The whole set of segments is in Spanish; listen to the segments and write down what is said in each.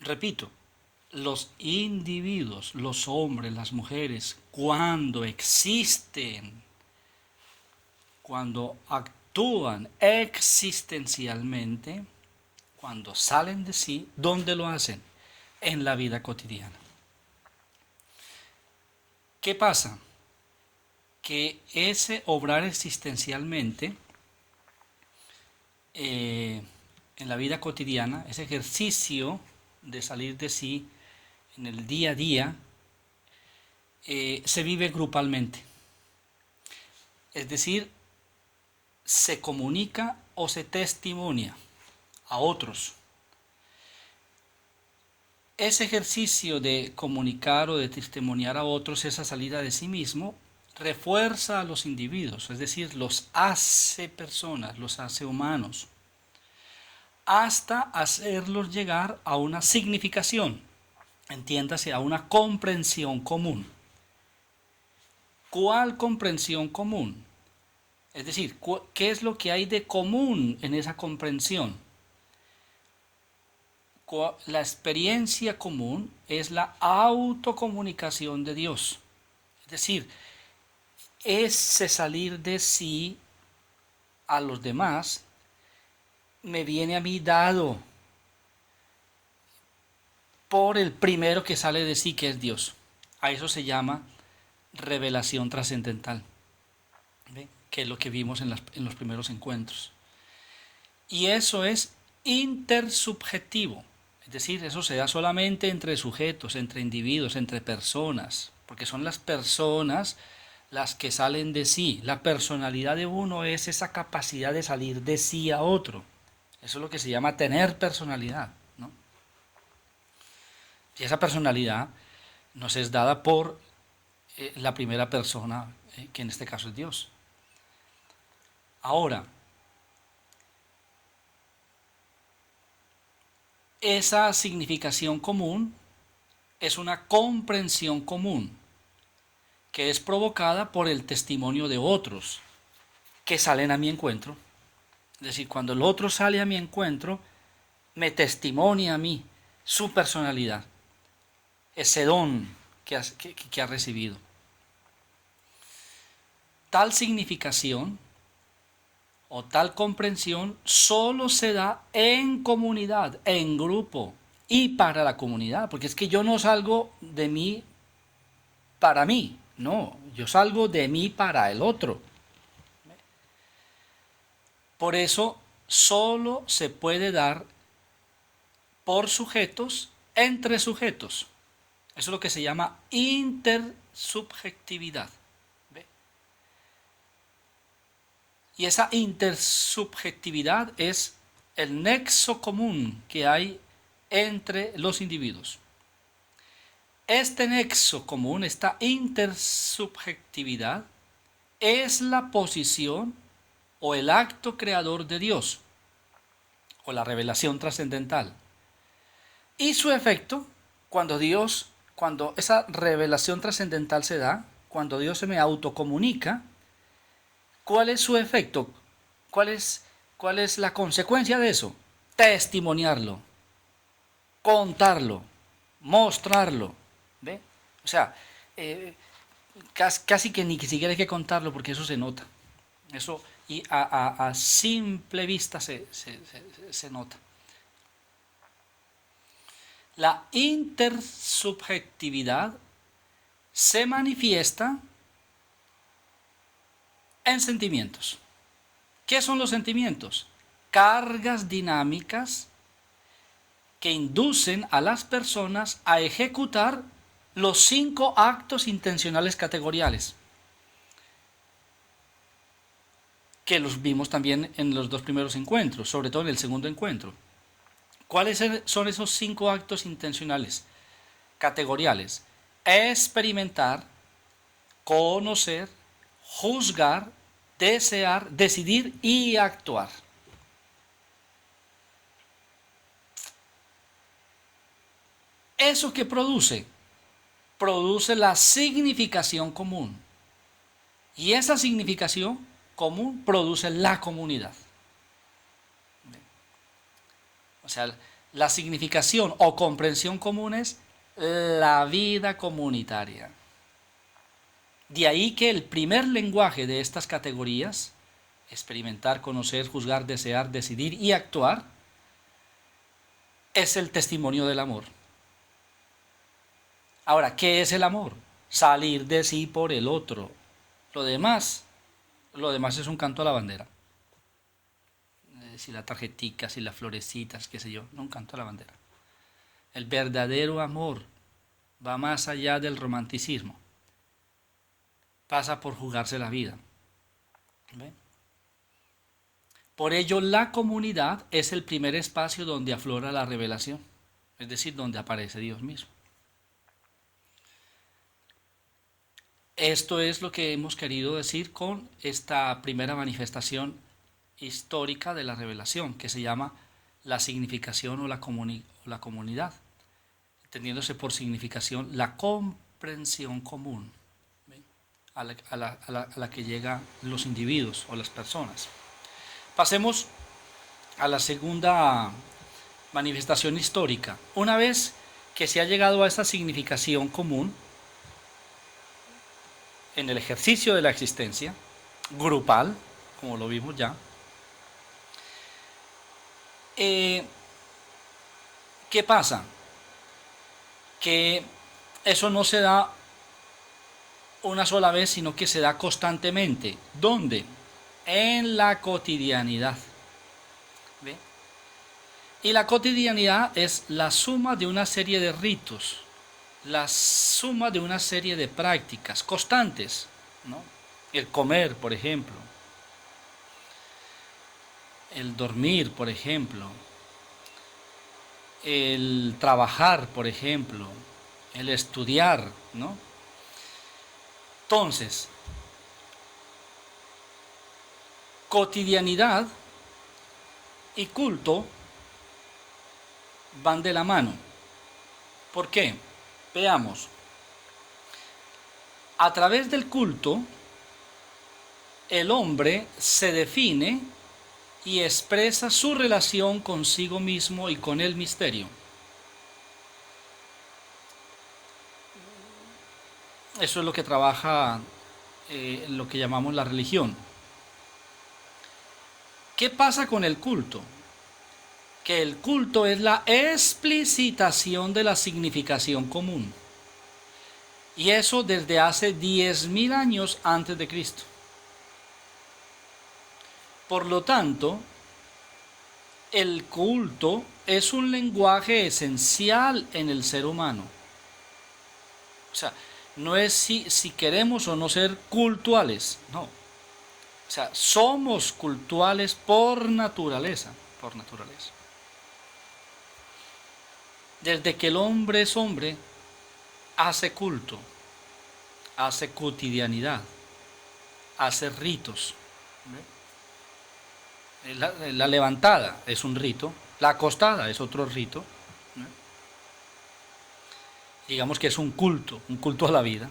repito, los individuos, los hombres, las mujeres, cuando existen, cuando actúan existencialmente, cuando salen de sí, ¿dónde lo hacen? En la vida cotidiana. ¿Qué pasa? Que ese obrar existencialmente en la vida cotidiana, ese ejercicio de salir de sí en el día a día, se vive grupalmente. Es decir, se comunica o se testimonia a otros. Ese ejercicio de comunicar o de testimoniar a otros, esa salida de sí mismo, refuerza a los individuos, es decir, los hace personas, los hace humanos, hasta hacerlos llegar a una significación, entiéndase, a una comprensión común. ¿Cuál comprensión común? Es decir, ¿qué es lo que hay de común en esa comprensión? La experiencia común es la autocomunicación de Dios. Es decir, ese salir de sí a los demás me viene a mí dado por el primero que sale de sí, que es Dios. A eso se llama revelación trascendental, ¿ve? Que es lo que vimos en los primeros encuentros. Y eso es intersubjetivo, es decir, eso se da solamente entre sujetos, entre individuos, entre personas, porque son las personas las que salen de sí. La personalidad de uno es esa capacidad de salir de sí a otro. Eso es lo que se llama tener personalidad, ¿no? Y esa personalidad nos es dada por la primera persona, que en este caso es Dios. Ahora, esa significación común es una comprensión común que es provocada por el testimonio de otros que salen a mi encuentro. Es decir, cuando el otro sale a mi encuentro, me testimonia a mí su personalidad, ese don que ha recibido. Tal significación o tal comprensión solo se da en comunidad, en grupo y para la comunidad, porque es que yo no salgo de mí para mí, no, yo salgo de mí para el otro. Por eso solo se puede dar por sujetos entre sujetos. Eso es lo que se llama intersubjetividad. ¿Ve? Y esa intersubjetividad es el nexo común que hay entre los individuos. Este nexo común, esta intersubjetividad, es la posición o el acto creador de Dios, o la revelación trascendental. Y su efecto, cuando esa revelación trascendental se da, cuando Dios se me autocomunica, ¿cuál es su efecto? ¿Cuál es la consecuencia de eso? Testimoniarlo, contarlo, mostrarlo. ¿Ve? O sea, eh, casi que ni siquiera hay que contarlo porque eso se nota. Eso y a simple vista se nota. La intersubjetividad se manifiesta en sentimientos. ¿Qué son los sentimientos? Cargas dinámicas que inducen a las personas a ejecutar los 5 actos intencionales categoriales, que los vimos también en los 2 primeros encuentros, sobre todo en el segundo encuentro. ¿Cuáles son esos 5 actos intencionales categoriales? Experimentar, conocer, juzgar, desear, decidir y actuar. ¿Eso qué produce? Produce la significación común. Y esa significación común produce la comunidad. O sea, La significación o comprensión común es la vida comunitaria. De ahí que el primer lenguaje de estas categorías, experimentar, conocer, juzgar, desear, decidir y actuar, es el testimonio del amor. Ahora, ¿qué es el amor? Salir de sí por el otro. Lo demás es un canto a la bandera. Si la tarjetica, si las florecitas, qué sé yo, no, un canto a la bandera. El verdadero amor va más allá del romanticismo. Pasa por jugarse la vida. ¿Ve? Por ello, la comunidad es el primer espacio donde aflora la revelación, es decir, donde aparece Dios mismo. Esto es lo que hemos querido decir con esta primera manifestación histórica de la revelación, que se llama la significación o la comunidad, entendiéndose por significación la comprensión común, ¿ven? A la que llegan los individuos o las personas. Pasemos a la segunda manifestación histórica. Una vez que se ha llegado a esta significación común en el ejercicio de la existencia grupal, como lo vimos ya, ¿qué pasa? Que eso no se da una sola vez, sino que se da constantemente. ¿Dónde? En la cotidianidad. ¿Ve? Y la cotidianidad es la suma de una serie de ritos, la suma de una serie de prácticas constantes, ¿no? El comer, por ejemplo, el dormir, por ejemplo, el trabajar, por ejemplo, el estudiar, ¿no? Entonces, cotidianidad y culto van de la mano. ¿Por qué? Veamos. A través del culto, el hombre se define y expresa su relación consigo mismo y con el misterio. Eso es lo que trabaja lo que llamamos la religión. ¿Qué pasa con el culto? Que el culto es la explicitación de la significación común. Y eso desde hace 10.000 años antes de Cristo. Por lo tanto, el culto es un lenguaje esencial en el ser humano. O sea, no es si queremos o no ser cultuales, no. O sea, somos cultuales por naturaleza, por naturaleza. Desde que el hombre es hombre, hace culto, hace cotidianidad, hace ritos. La levantada es un rito, la acostada es otro rito. Digamos que es un culto a la vida.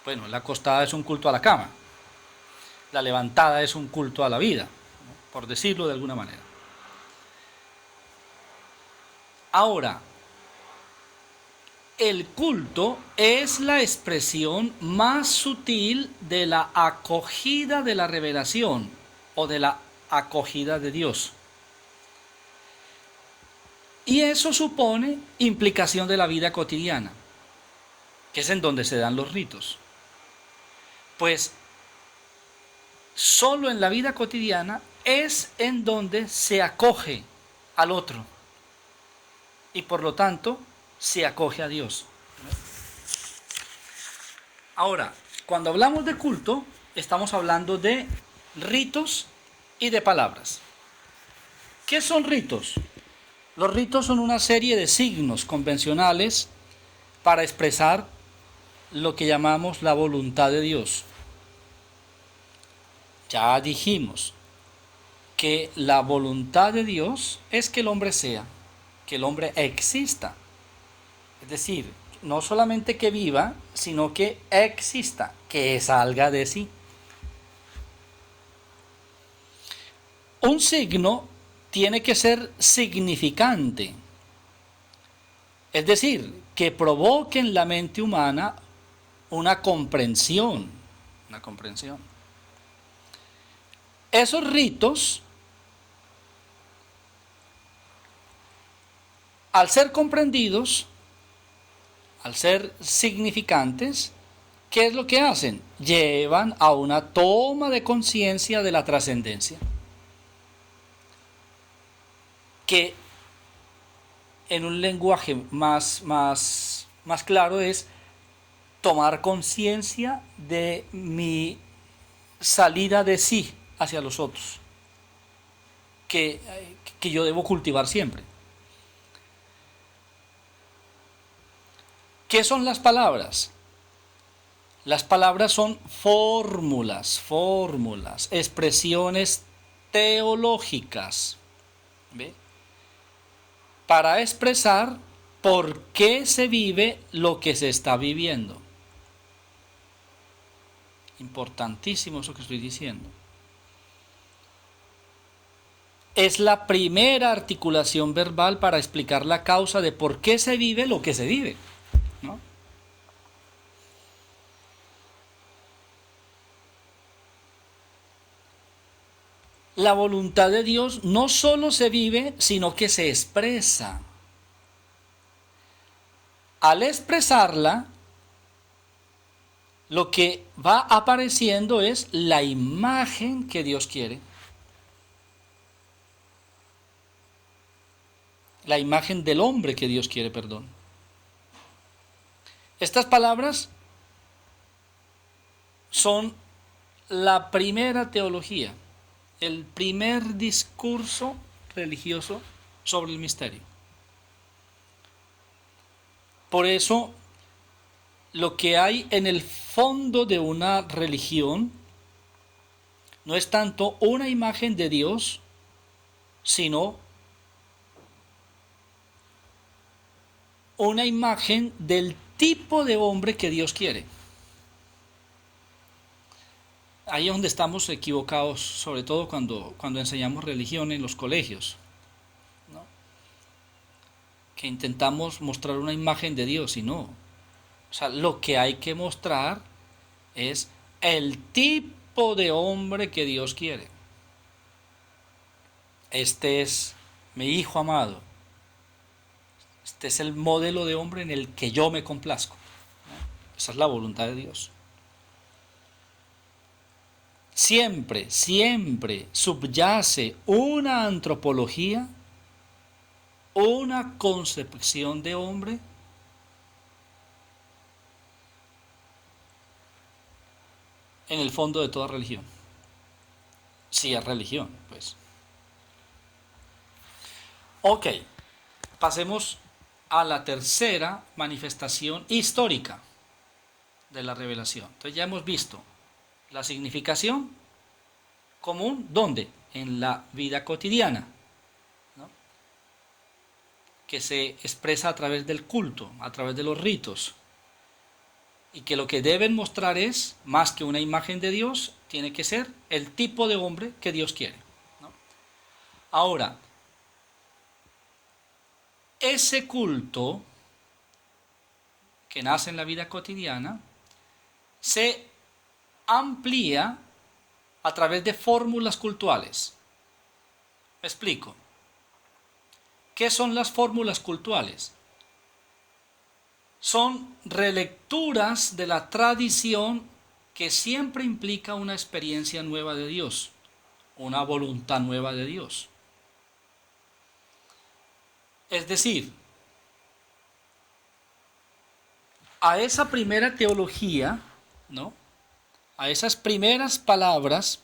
Bueno, la acostada es un culto a la cama, la levantada es un culto a la vida, por decirlo de alguna manera. Ahora, el culto es la expresión más sutil de la acogida de la revelación o de la acogida de Dios. Y eso supone implicación de la vida cotidiana, que es en donde se dan los ritos. Pues solo en la vida cotidiana es en donde se acoge al otro y por lo tanto se acoge a Dios. Ahora, cuando hablamos de culto, estamos hablando de ritos y de palabras. ¿Qué son ritos? Los ritos son una serie de signos convencionales para expresar lo que llamamos la voluntad de Dios. Ya dijimos que la voluntad de Dios es que el hombre sea, que el hombre exista. Es decir, no solamente que viva, sino que exista, que salga de sí. Un signo tiene que ser significante. Es decir, que provoque en la mente humana una comprensión. Una comprensión. Esos ritos, al ser comprendidos, al ser significantes, ¿qué es lo que hacen? Llevan a una toma de conciencia de la trascendencia. Que en un lenguaje más claro es tomar conciencia de mi salida de sí hacia los otros, que yo debo cultivar siempre. ¿Qué son las palabras? Las palabras son fórmulas, expresiones teológicas, ¿ve? Para expresar por qué se vive lo que se está viviendo. Importantísimo eso que estoy diciendo. Es la primera articulación verbal para explicar la causa de por qué se vive lo que se vive, ¿no? La voluntad de Dios no solo se vive, sino que se expresa. Al expresarla, lo que va apareciendo es la imagen que Dios quiere. La imagen del hombre que Dios quiere, perdón. Estas palabras son la primera teología, el primer discurso religioso sobre el misterio. Por eso, lo que hay en el fondo de una religión no es tanto una imagen de Dios, sino una imagen del tipo de hombre que Dios quiere. Ahí es donde estamos equivocados, sobre todo cuando enseñamos religión en los colegios, ¿no? Que intentamos mostrar una imagen de Dios y no. O sea, lo que hay que mostrar es el tipo de hombre que Dios quiere. Este es mi hijo amado. Este es el modelo de hombre en el que yo me complazco, ¿no? Esa es la voluntad de Dios. Siempre subyace una antropología, una concepción de hombre en el fondo de toda religión. Si es religión, pues. Ok, pasemos a la tercera manifestación histórica de la revelación. Entonces ya hemos visto la significación común, ¿dónde? En la vida cotidiana, ¿no? Que se expresa a través del culto, a través de los ritos, y que lo que deben mostrar es, más que una imagen de Dios, tiene que ser el tipo de hombre que Dios quiere, ¿no? Ahora, ese culto que nace en la vida cotidiana se amplía a través de fórmulas cultuales. Me explico. ¿Qué son las fórmulas cultuales? Son relecturas de la tradición que siempre implica una experiencia nueva de Dios, una voluntad nueva de Dios. Es decir, a esa primera teología, ¿no? A esas primeras palabras,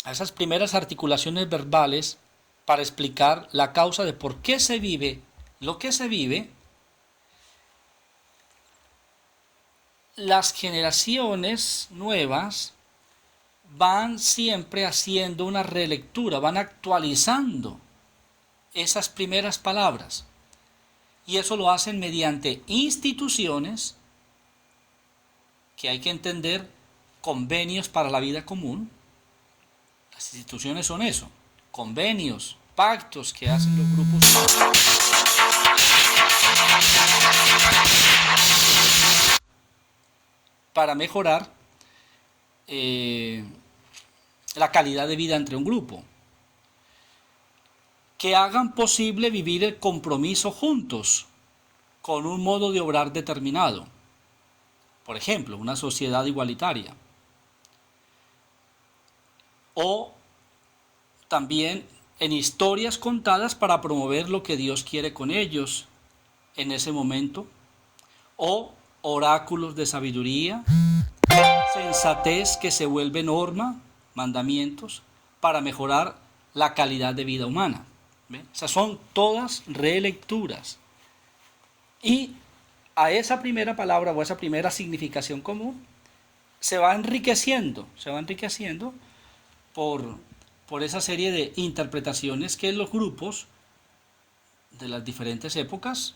a esas primeras articulaciones verbales para explicar la causa de por qué se vive lo que se vive, las generaciones nuevas van siempre haciendo una relectura, van actualizando esas primeras palabras. Y eso lo hacen mediante instituciones que hay que entender, convenios para la vida común. Las instituciones son eso, convenios, pactos que hacen los grupos para mejorar la calidad de vida entre un grupo, que hagan posible vivir el compromiso juntos con un modo de obrar determinado. Por ejemplo, una sociedad igualitaria. O también en historias contadas para promover lo que Dios quiere con ellos en ese momento. O oráculos de sabiduría, sensatez que se vuelve norma, mandamientos, para mejorar la calidad de vida humana. ¿Ven? Esas son todas relecturas. Y a esa primera palabra o a esa primera significación común se va enriqueciendo por esa serie de interpretaciones que los grupos de las diferentes épocas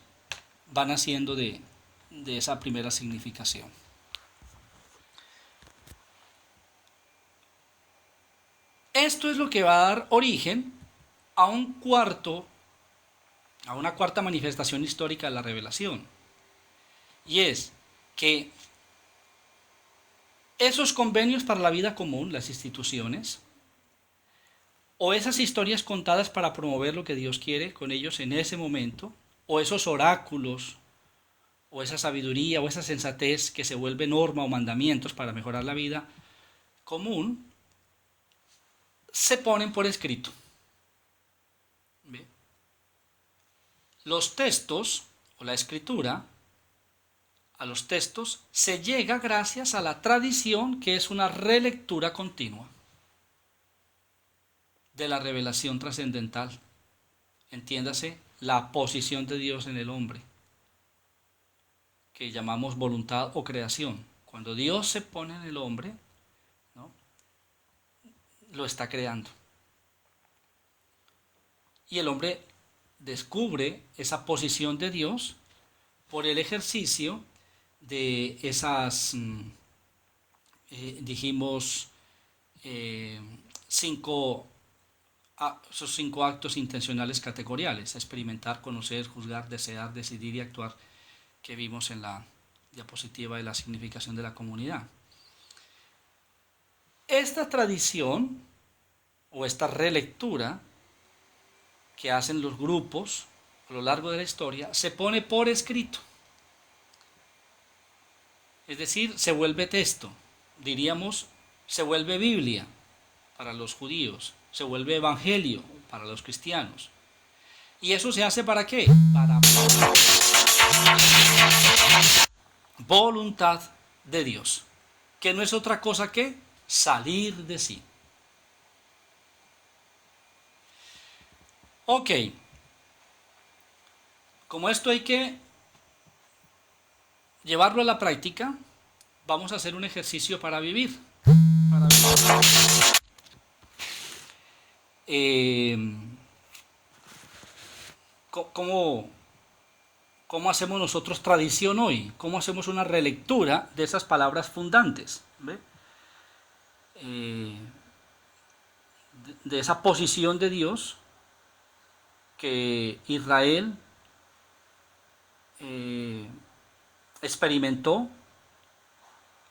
van haciendo de esa primera significación. Esto es lo que va a dar origen a una cuarta manifestación histórica de la revelación. Y es que esos convenios para la vida común, las instituciones, o esas historias contadas para promover lo que Dios quiere con ellos en ese momento, o esos oráculos, o esa sabiduría, o esa sensatez que se vuelve norma o mandamientos para mejorar la vida común, se ponen por escrito. ¿Ve? Los textos, o la escritura, a los textos se llega gracias a la tradición, que es una relectura continua de la revelación trascendental. Entiéndase, la posición de Dios en el hombre, que llamamos voluntad o creación. Cuando Dios se pone en el hombre, ¿no?, lo está creando. Y el hombre descubre esa posición de Dios por el ejercicio de esas, esos 5 actos intencionales categoriales: experimentar, conocer, juzgar, desear, decidir y actuar, que vimos en la diapositiva de la significación de la comunidad. Esta tradición o esta relectura que hacen los grupos a lo largo de la historia se pone por escrito. Es decir, se vuelve texto, diríamos, se vuelve Biblia para los judíos, se vuelve evangelio para los cristianos. ¿Y eso se hace para qué? Para voluntad de Dios, que no es otra cosa que salir de sí. Ok, como esto hay que llevarlo a la práctica, vamos a hacer un ejercicio para vivir. ¿Cómo hacemos nosotros tradición hoy? ¿Cómo hacemos una relectura de esas palabras fundantes? ¿Ve? De esa posición de Dios que Israel experimentó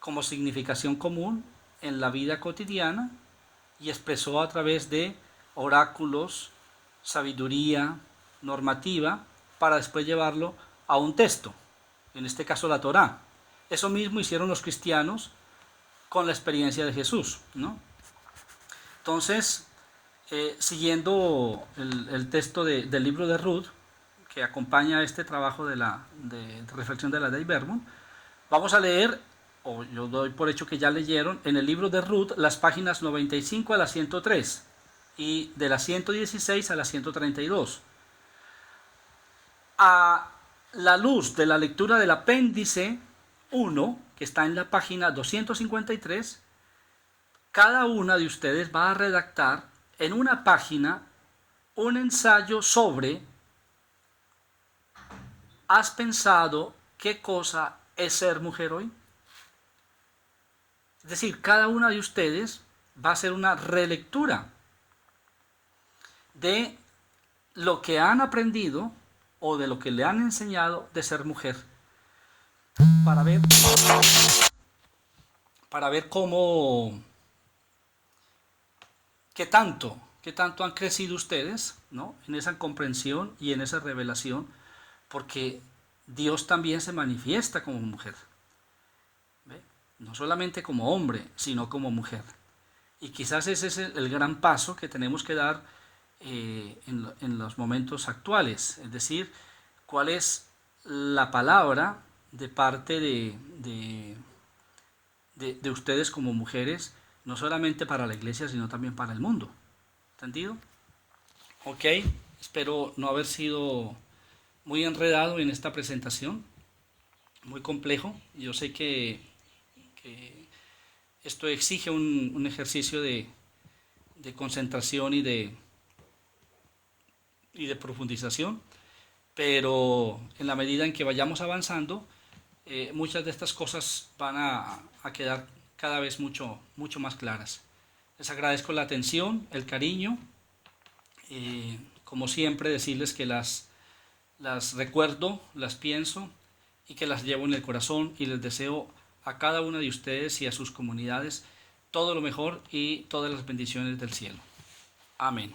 como significación común en la vida cotidiana y expresó a través de oráculos, sabiduría, normativa, para después llevarlo a un texto, en este caso la Torá. Eso mismo hicieron los cristianos con la experiencia de Jesús, ¿no? Entonces, siguiendo el texto del libro de Ruth, que acompaña este trabajo de reflexión de la Dei Verbum, vamos a leer, o yo doy por hecho que ya leyeron, en el libro de Ruth las páginas 95 a la 103 y de la 116 a la 132. A la luz de la lectura del apéndice 1, que está en la página 253, cada una de ustedes va a redactar en una página un ensayo sobre: ¿has pensado qué cosa es ser mujer hoy? Es decir, cada una de ustedes va a hacer una relectura de lo que han aprendido o de lo que le han enseñado de ser mujer, para ver, para ver cómo, qué tanto han crecido ustedes, ¿no? En esa comprensión y en esa revelación, porque Dios también se manifiesta como mujer, ¿ve? No solamente como hombre, sino como mujer. Y quizás ese es el gran paso que tenemos que dar en los momentos actuales, es decir, cuál es la palabra de parte de ustedes como mujeres, no solamente para la iglesia, sino también para el mundo. ¿Entendido? Ok, espero no haber sido muy enredado en esta presentación, muy complejo. Yo sé que esto exige un ejercicio de concentración y de profundización, pero en la medida en que vayamos avanzando, muchas de estas cosas van a quedar cada vez mucho más claras. Les agradezco la atención, el cariño, como siempre decirles que las recuerdo, las pienso y que las llevo en el corazón, y les deseo a cada una de ustedes y a sus comunidades todo lo mejor y todas las bendiciones del cielo. Amén.